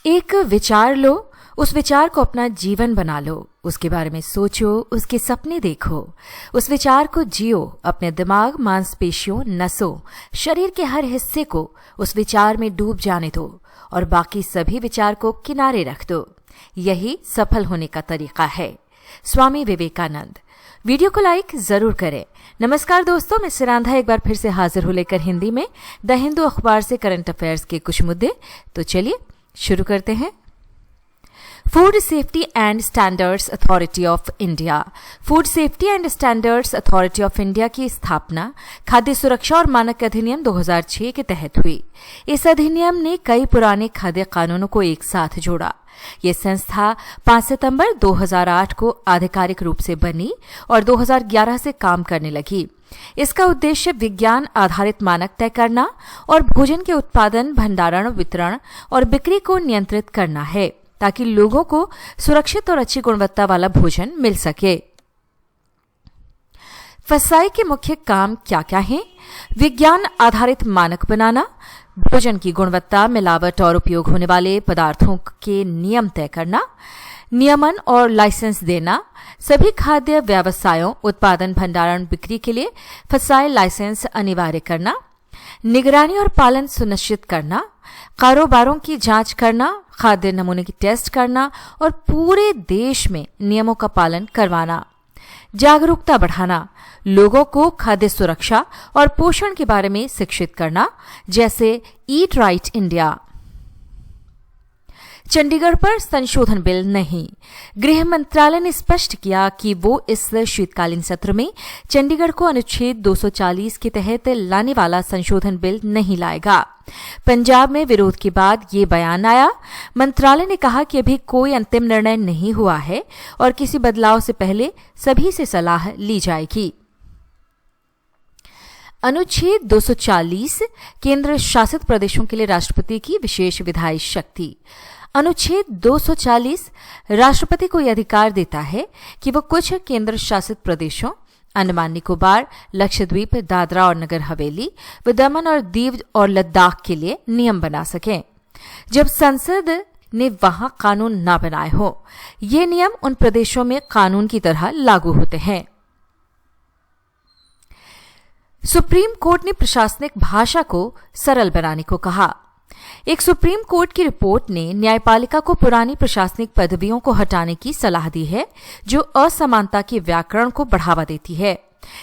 एक विचार लो, उस विचार को अपना जीवन बना लो, उसके बारे में सोचो, उसके सपने देखो, उस विचार को जियो, अपने दिमाग, मांसपेशियों, नसों, शरीर के हर हिस्से को उस विचार में डूब जाने दो और बाकी सभी विचार को किनारे रख दो। यही सफल होने का तरीका है। स्वामी विवेकानंद। वीडियो को लाइक जरूर करें। नमस्कार दोस्तों, मैं सिरांधा एक बार फिर से हाजिर हूं लेकर हिंदी में द हिंदू अखबार से करंट अफेयर्स के कुछ मुद्दे। तो चलिए शुरू करते हैं। Food safety and standards authority of India. Food safety and standards authority of India की स्थापना खाद्य सुरक्षा और मानक अधिनियम 2006 के तहत हुई। इस अधिनियम ने कई पुराने खाद्य कानूनों को एक साथ जोड़ा। ये संस्था 5 सितंबर 2008 को आधिकारिक रूप से बनी और 2011 से काम करने लगी। इसका उद्देश्य विज्ञान आधारित मानक तय करना और भोजन के उत्पादन, भंडारण, वितरण और बिक्री को नियंत्रित करना है ताकि लोगों को सुरक्षित और अच्छी गुणवत्ता वाला भोजन मिल सके। फसाई के मुख्य काम क्या क्या हैं? विज्ञान आधारित मानक बनाना, भोजन की गुणवत्ता, मिलावट और उपयोग होने वाले पदार्थों के नियम तय करना, नियमन और लाइसेंस देना, सभी खाद्य व्यवसायों, उत्पादन, भंडारण, बिक्री के लिए फसाई लाइसेंस अनिवार्य करना, निगरानी और पालन सुनिश्चित करना, कारोबारों की जांच करना, खाद्य नमूने की टेस्ट करना और पूरे देश में नियमों का पालन करवाना। जागरूकता बढ़ाना, लोगों को खाद्य सुरक्षा और पोषण के बारे में शिक्षित करना, जैसे ईट राइट इंडिया। चंडीगढ़ पर संशोधन बिल नहीं। गृह मंत्रालय ने स्पष्ट किया कि वो इस शीतकालीन सत्र में चंडीगढ़ को अनुच्छेद 240 के तहत लाने वाला संशोधन बिल नहीं लाएगा। पंजाब में विरोध के बाद ये बयान आया। मंत्रालय ने कहा कि अभी कोई अंतिम निर्णय नहीं हुआ है और किसी बदलाव से पहले सभी से सलाह ली जाएगी। अनुच्छेद 240 केंद्र शासित प्रदेशों के लिए राष्ट्रपति की विशेष विधायी शक्ति। अनुच्छेद 240 राष्ट्रपति को यह अधिकार देता है कि वह कुछ केंद्र शासित प्रदेशों अंडमान निकोबार, लक्षद्वीप, दादरा और नगर हवेली, व दमन और दीव और लद्दाख के लिए नियम बना सकें जब संसद ने वहां कानून न बनाए हो। ये नियम उन प्रदेशों में कानून की तरह लागू होते हैं। सुप्रीम कोर्ट ने प्रशासनिक भाषा को सरल बनाने को कहा। एक सुप्रीम कोर्ट की रिपोर्ट ने न्यायपालिका को पुरानी प्रशासनिक पदवियों को हटाने की सलाह दी है जो असमानता के व्याकरण को बढ़ावा देती है।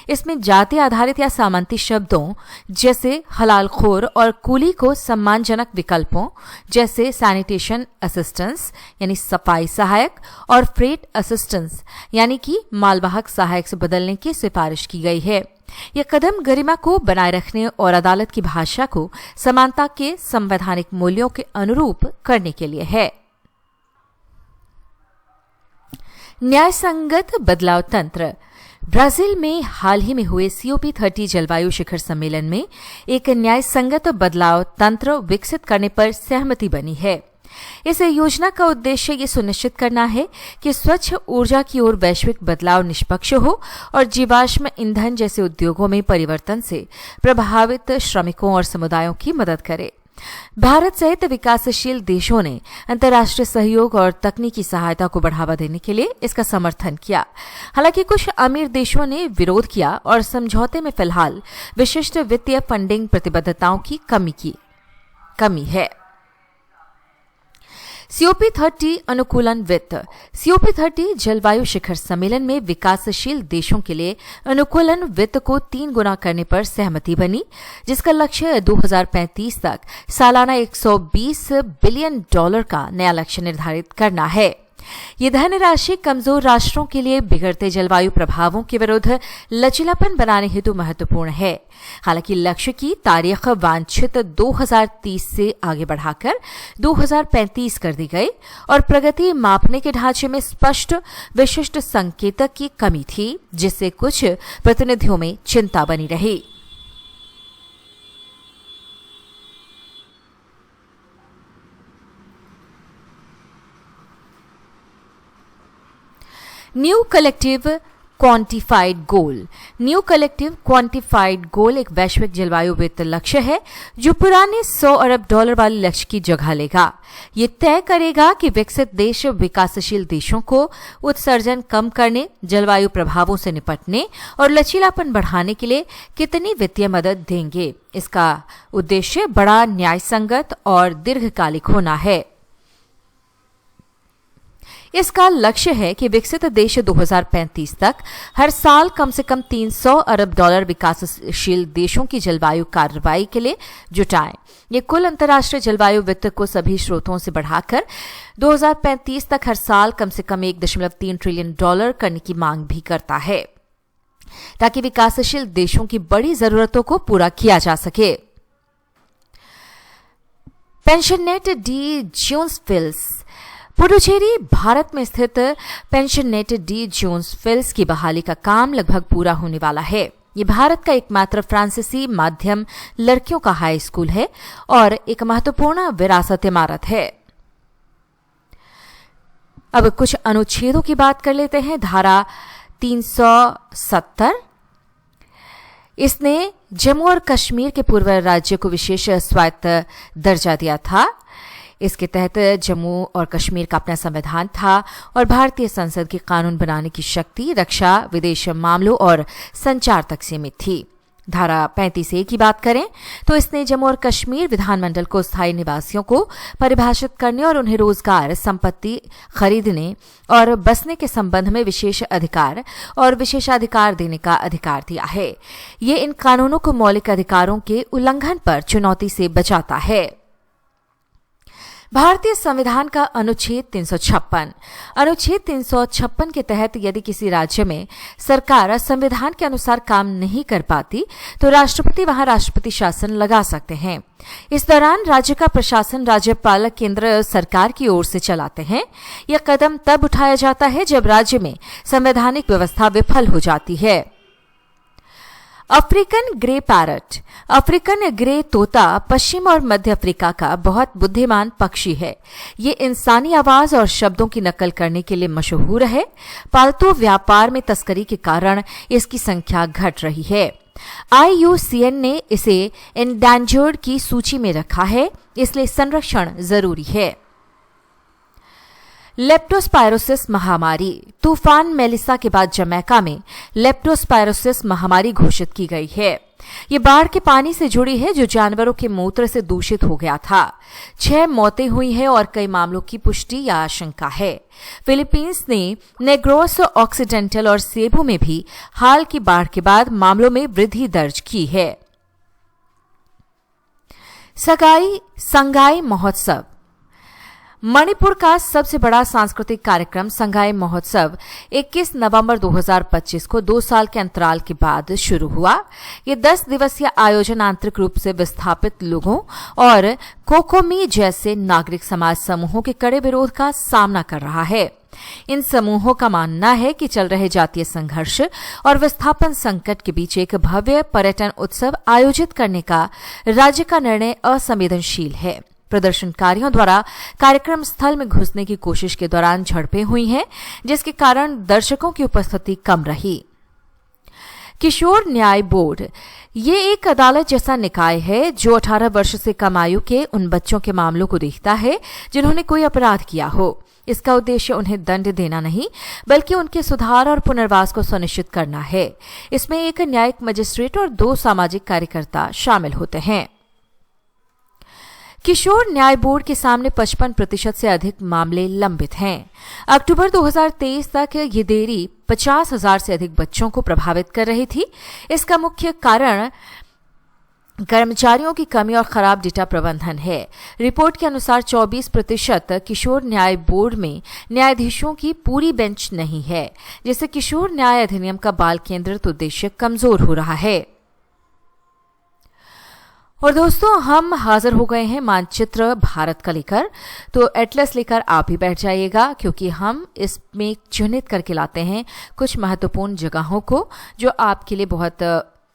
इसमें जाति आधारित या सामंती शब्दों जैसे हलालखोर और कूली को सम्मानजनक विकल्पों जैसे सैनिटेशन असिस्टेंस यानी सफाई सहायक और फ्रेट असिस्टेंस यानी कि मालवाहक सहायक से बदलने की सिफारिश की गई है। यह कदम गरिमा को बनाए रखने और अदालत की भाषा को समानता के संवैधानिक मूल्यों के अनुरूप करने के लिए है। न्यायसंगत बदलाव तंत्र। ब्राजील में हाल ही में हुए COP30 जलवायु शिखर सम्मेलन में एक न्यायसंगत बदलाव तंत्र विकसित करने पर सहमति बनी है। इस योजना का उद्देश्य ये सुनिश्चित करना है कि स्वच्छ ऊर्जा की ओर वैश्विक बदलाव निष्पक्ष हो और जीवाश्म ईंधन जैसे उद्योगों में परिवर्तन से प्रभावित श्रमिकों और समुदायों की मदद करे। भारत सहित विकासशील देशों ने अंतर्राष्ट्रीय सहयोग और तकनीकी सहायता को बढ़ावा देने के लिए इसका समर्थन किया। हालांकि कुछ अमीर देशों ने विरोध किया और समझौते में फिलहाल विशिष्ट वित्तीय फंडिंग प्रतिबद्धताओं की कमी है। COP30 अनुकूलन वित्त। COP30 जलवायु शिखर सम्मेलन में विकासशील देशों के लिए अनुकूलन वित्त को 3 गुना करने पर सहमति बनी, जिसका लक्ष्य 2035 तक सालाना $120 बिलियन का नया लक्ष्य निर्धारित करना है। ये धनराशि कमजोर राष्ट्रों के लिए बिगड़ते जलवायु प्रभावों के विरुद्ध लचीलापन बनाने हेतु महत्वपूर्ण है। हालांकि लक्ष्य की तारीख वांछित 2030 से आगे बढ़ाकर 2035 कर दी गई और प्रगति मापने के ढांचे में स्पष्ट विशिष्ट संकेतक की कमी थी, जिससे कुछ प्रतिनिधियों में चिंता बनी रही। न्यू कलेक्टिव क्वांटिफाइड गोल। न्यू कलेक्टिव क्वांटिफाइड गोल एक वैश्विक जलवायु वित्त लक्ष्य है जो पुराने $100 अरब वाले लक्ष्य की जगह लेगा। ये तय करेगा कि विकसित देश विकासशील देशों को उत्सर्जन कम करने, जलवायु प्रभावों से निपटने और लचीलापन बढ़ाने के लिए कितनी वित्तीय मदद देंगे। इसका उद्देश्य बड़ा, न्यायसंगत और दीर्घकालिक होना है। इसका लक्ष्य है कि विकसित देश 2035 तक हर साल कम से कम $300 अरब विकासशील देशों की जलवायु कार्रवाई के लिए जुटाएं। ये कुल अंतर्राष्ट्रीय जलवायु वित्त को सभी स्रोतों से बढ़ाकर 2035 तक हर साल कम से कम $1.3 ट्रिलियन करने की मांग भी करता है, ताकि विकासशील देशों की बड़ी जरूरतों को पूरा किया जा सके। पेंशननेट डी जोन्सविल्स। पुडुचेरी भारत में स्थित पेंशननेट डी जोन्सविल्स की बहाली का काम लगभग पूरा होने वाला है। ये भारत का एकमात्र फ्रांसीसी माध्यम लड़कियों का हाई स्कूल है और एक महत्वपूर्ण विरासत इमारत है। अब कुछ अनुच्छेदों की बात कर लेते हैं। धारा 370 इसने जम्मू और कश्मीर के पूर्व राज्य को विशेष स्वायत्त दर्जा दिया था। इसके तहत जम्मू और कश्मीर का अपना संविधान था और भारतीय संसद की कानून बनाने की शक्ति रक्षा, विदेश मामलों और संचार तक सीमित थी। धारा 35A की बात करें तो इसने जम्मू और कश्मीर विधानमंडल को स्थायी निवासियों को परिभाषित करने और उन्हें रोजगार, संपत्ति खरीदने और बसने के संबंध में विशेष अधिकार और विशेषाधिकार देने का अधिकार दिया है। ये इन कानूनों को मौलिक अधिकारों के उल्लंघन पर चुनौती से बचाता है। भारतीय संविधान का अनुच्छेद 356। अनुच्छेद 356 के तहत यदि किसी राज्य में सरकार संविधान के अनुसार काम नहीं कर पाती तो राष्ट्रपति वहां राष्ट्रपति शासन लगा सकते हैं। इस दौरान राज्य का प्रशासन राज्यपाल केंद्र सरकार की ओर से चलाते हैं। यह कदम तब उठाया जाता है जब राज्य में संवैधानिक व्यवस्था विफल हो जाती है। African grey parrot. African grey तोता पश्चिम और मध्य अफ्रीका का बहुत बुद्धिमान पक्षी है। ये इंसानी आवाज और शब्दों की नकल करने के लिए मशहूर है। पालतू व्यापार में तस्करी के कारण इसकी संख्या घट रही है। IUCN ने इसे एंडेंजर्ड की सूची में रखा है, इसलिए संरक्षण जरूरी है। लेप्टोस्पायरोसिस महामारी। तूफान मेलिसा के बाद जमैका में लेप्टोस्पायरोसिस महामारी घोषित की गई है। ये बाढ़ के पानी से जुड़ी है जो जानवरों के मूत्र से दूषित हो गया था। 6 मौतें हुई हैं और कई मामलों की पुष्टि या आशंका है। फिलीपींस ने नेग्रोस ऑक्सीडेंटल और सेबू में भी हाल की बाढ़ के बाद मामलों में वृद्धि दर्ज की है। संगाई महोत्सव। मणिपुर का सबसे बड़ा सांस्कृतिक कार्यक्रम संगाई महोत्सव 21 नवंबर 2025 को 2 साल के अंतराल के बाद शुरू हुआ। ये 10 दिवसीय आयोजन आंतरिक रूप से विस्थापित लोगों और कोकोमी जैसे नागरिक समाज समूहों के कड़े विरोध का सामना कर रहा है। इन समूहों का मानना है कि चल रहे जातीय संघर्ष और विस्थापन संकट के बीच एक भव्य पर्यटन उत्सव आयोजित करने का राज्य का निर्णय असंवेदनशील है। प्रदर्शनकारियों द्वारा कार्यक्रम स्थल में घुसने की कोशिश के दौरान झड़पें हुई हैं, जिसके कारण दर्शकों की उपस्थिति कम रही। किशोर न्याय बोर्ड। ये एक अदालत जैसा निकाय है जो 18 वर्ष से कम आयु के उन बच्चों के मामलों को देखता है जिन्होंने कोई अपराध किया हो। इसका उद्देश्य उन्हें दंड देना नहीं बल्कि उनके सुधार और पुनर्वास को सुनिश्चित करना है। इसमें एक न्यायिक मजिस्ट्रेट और 2 सामाजिक कार्यकर्ता शामिल होते हैं। किशोर न्याय बोर्ड के सामने 55% से अधिक मामले लंबित हैं। अक्टूबर 2023 तक ये देरी 50,000 से अधिक बच्चों को प्रभावित कर रही थी। इसका मुख्य कारण कर्मचारियों की कमी और खराब डेटा प्रबंधन है। रिपोर्ट के अनुसार 24% किशोर न्याय बोर्ड में न्यायाधीशों की पूरी बेंच नहीं है, जिससे किशोर न्याय अधिनियम का बाल केंद्रित उद्देश्य कमजोर हो रहा है। और दोस्तों, हम हाजिर हो गए हैं मानचित्र भारत का लेकर। तो एटलस लेकर आप ही बैठ जाइएगा, क्योंकि हम इसमें चिन्हित करके लाते हैं कुछ महत्वपूर्ण जगहों को जो आपके लिए बहुत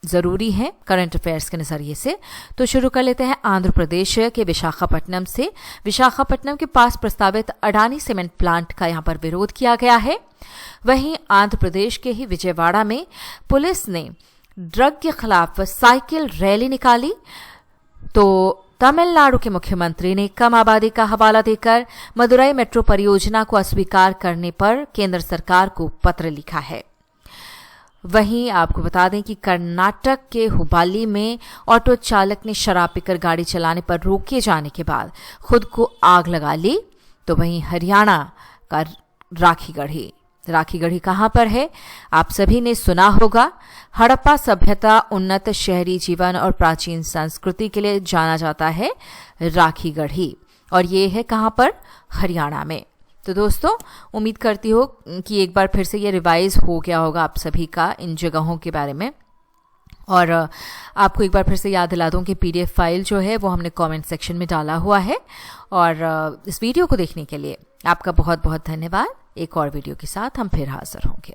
ज़रूरी हैं करंट अफेयर्स के नज़रिए से। तो शुरू कर लेते हैं आंध्र प्रदेश के विशाखापट्टनम से। विशाखापट्टनम के पास प्रस्तावित अडानी सीमेंट प्लांट का यहाँ पर विरोध किया गया है। वहीं आंध्र प्रदेश के ही विजयवाड़ा में पुलिस ने ड्रग के खिलाफ साइकिल रैली निकाली। तो तमिलनाडु के मुख्यमंत्री ने कम आबादी का हवाला देकर मदुरई मेट्रो परियोजना को अस्वीकार करने पर केंद्र सरकार को पत्र लिखा है। वहीं आपको बता दें कि कर्नाटक के हुबाली में ऑटो चालक ने शराब पीकर गाड़ी चलाने पर रोके जाने के बाद खुद को आग लगा ली। तो वहीं हरियाणा का राखीगढ़ी कहां पर है? आप सभी ने सुना होगा। हड़प्पा सभ्यता, उन्नत शहरी जीवन और प्राचीन संस्कृति के लिए जाना जाता है राखीगढ़ी, और ये है कहां पर? हरियाणा में। तो दोस्तों, उम्मीद करती हो कि एक बार फिर से ये रिवाइज हो गया होगा आप सभी का इन जगहों के बारे में। और आपको एक बार फिर से याद दिला दूं कि PDF फाइल जो है वो हमने कमेंट सेक्शन में डाला हुआ है। और इस वीडियो को देखने के लिए आपका बहुत बहुत धन्यवाद। एक और वीडियो के साथ हम फिर हाजिर होंगे।